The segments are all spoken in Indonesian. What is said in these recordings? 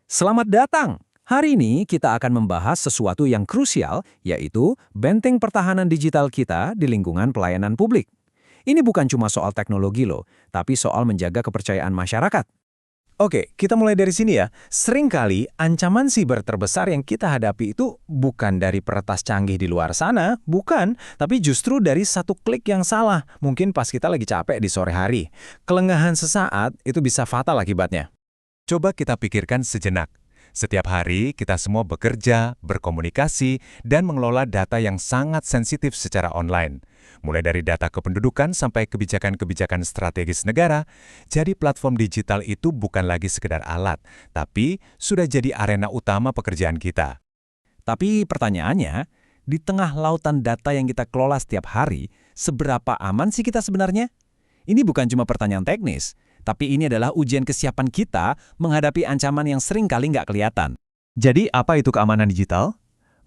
Selamat datang! Hari ini kita akan membahas sesuatu yang krusial, yaitu benteng pertahanan digital kita di lingkungan pelayanan publik. Ini bukan cuma soal teknologi loh, tapi soal menjaga kepercayaan masyarakat. Oke, kita mulai dari sini ya. Seringkali ancaman siber terbesar yang kita hadapi itu bukan dari peretas canggih di luar sana, bukan, tapi justru dari satu klik yang salah, mungkin pas kita lagi capek di sore hari. Kelengahan sesaat itu bisa fatal akibatnya. Coba kita pikirkan sejenak. Setiap hari kita semua bekerja, berkomunikasi, dan mengelola data yang sangat sensitif secara online. Mulai dari data kependudukan sampai kebijakan-kebijakan strategis negara, jadi platform digital itu bukan lagi sekedar alat, tapi sudah jadi arena utama pekerjaan kita. Tapi pertanyaannya, di tengah lautan data yang kita kelola setiap hari, seberapa aman sih kita sebenarnya? Ini bukan cuma pertanyaan teknis, tapi ini adalah ujian kesiapan kita menghadapi ancaman yang sering kali nggak kelihatan. Jadi apa itu keamanan digital?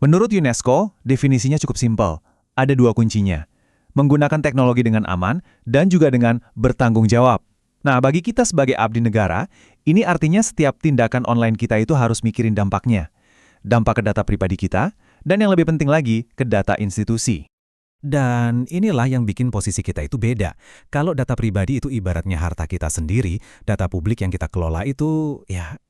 Menurut UNESCO, definisinya cukup simpel. Ada dua kuncinya. Menggunakan teknologi dengan aman dan juga dengan bertanggung jawab. Nah, bagi kita sebagai abdi negara, ini artinya setiap tindakan online kita itu harus mikirin dampaknya. Dampak ke data pribadi kita, dan yang lebih penting lagi, ke data institusi. Dan inilah yang bikin posisi kita itu beda. Kalau data pribadi itu ibaratnya harta kita sendiri, data publik yang kita kelola itu,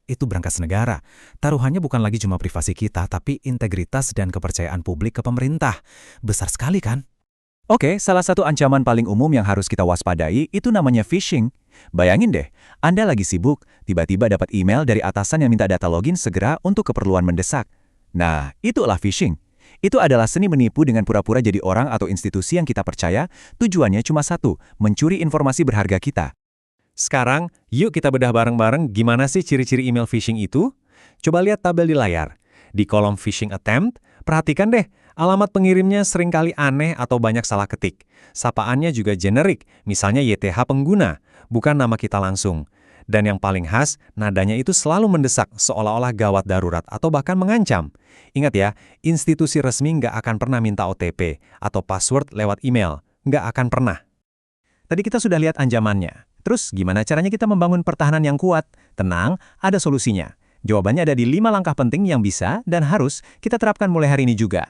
itu berangkas negara. Taruhannya bukan lagi cuma privasi kita, tapi integritas dan kepercayaan publik ke pemerintah. Besar sekali kan? Oke, salah satu ancaman paling umum yang harus kita waspadai itu namanya phishing. Bayangin deh, Anda lagi sibuk, tiba-tiba dapat email dari atasan yang minta data login segera untuk keperluan mendesak. Nah, itulah phishing. Itu adalah seni menipu dengan pura-pura jadi orang atau institusi yang kita percaya, tujuannya cuma satu, mencuri informasi berharga kita. Sekarang, yuk kita bedah bareng-bareng gimana sih ciri-ciri email phishing itu? Coba lihat tabel di layar. Di kolom phishing attempt, perhatikan deh, alamat pengirimnya seringkali aneh atau banyak salah ketik. Sapaannya juga generik, misalnya YTH pengguna, bukan nama kita langsung. Dan yang paling khas, nadanya itu selalu mendesak seolah-olah gawat darurat atau bahkan mengancam. Ingat ya, institusi resmi nggak akan pernah minta OTP atau password lewat email. Nggak akan pernah. Tadi kita sudah lihat ancamannya. Terus gimana caranya kita membangun pertahanan yang kuat? Tenang, ada solusinya. Jawabannya ada di 5 langkah penting yang bisa dan harus kita terapkan mulai hari ini juga.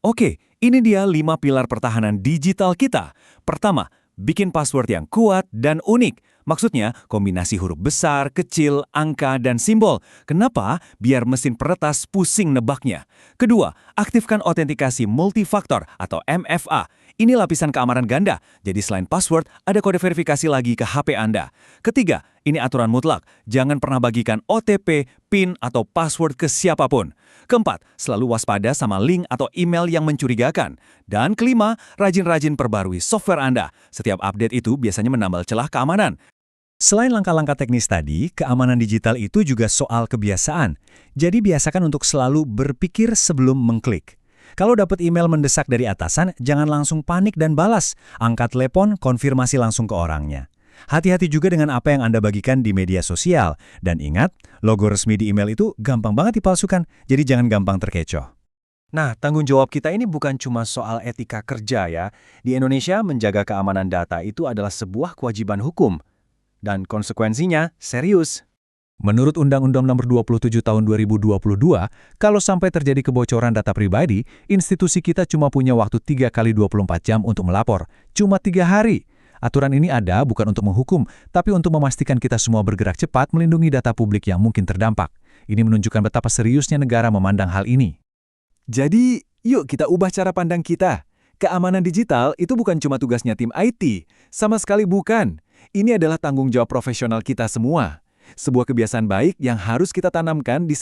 Oke, ini dia 5 pilar pertahanan digital kita. Pertama, bikin password yang kuat dan unik. Maksudnya, kombinasi huruf besar, kecil, angka, dan simbol. Kenapa? Biar mesin peretas pusing nebaknya. Kedua, aktifkan autentikasi multifaktor atau MFA. Ini lapisan keamanan ganda, jadi selain password, ada kode verifikasi lagi ke HP Anda. Ketiga, ini aturan mutlak. Jangan pernah bagikan OTP, PIN, atau password ke siapapun. Keempat, selalu waspada sama link atau email yang mencurigakan. Dan kelima, rajin-rajin perbarui software Anda. Setiap update itu biasanya menambal celah keamanan. Selain langkah-langkah teknis tadi, keamanan digital itu juga soal kebiasaan. Jadi biasakan untuk selalu berpikir sebelum mengklik. Kalau dapat email mendesak dari atasan, jangan langsung panik dan balas. Angkat telepon, konfirmasi langsung ke orangnya. Hati-hati juga dengan apa yang Anda bagikan di media sosial. Dan ingat, logo resmi di email itu gampang banget dipalsukan, jadi jangan gampang terkecoh. Nah, tanggung jawab kita ini bukan cuma soal etika kerja ya. Di Indonesia, menjaga keamanan data itu adalah sebuah kewajiban hukum. Dan konsekuensinya serius. Menurut Undang-Undang Nomor 27 Tahun 2022, kalau sampai terjadi kebocoran data pribadi, institusi kita cuma punya waktu 3 kali 24 jam untuk melapor. Cuma 3 hari. Aturan ini ada bukan untuk menghukum, tapi untuk memastikan kita semua bergerak cepat melindungi data publik yang mungkin terdampak. Ini menunjukkan betapa seriusnya negara memandang hal ini. Jadi, yuk kita ubah cara pandang kita. Keamanan digital itu bukan cuma tugasnya tim IT. Sama sekali bukan. Ini adalah tanggung jawab profesional kita semua. Sebuah kebiasaan baik yang harus kita tanamkan di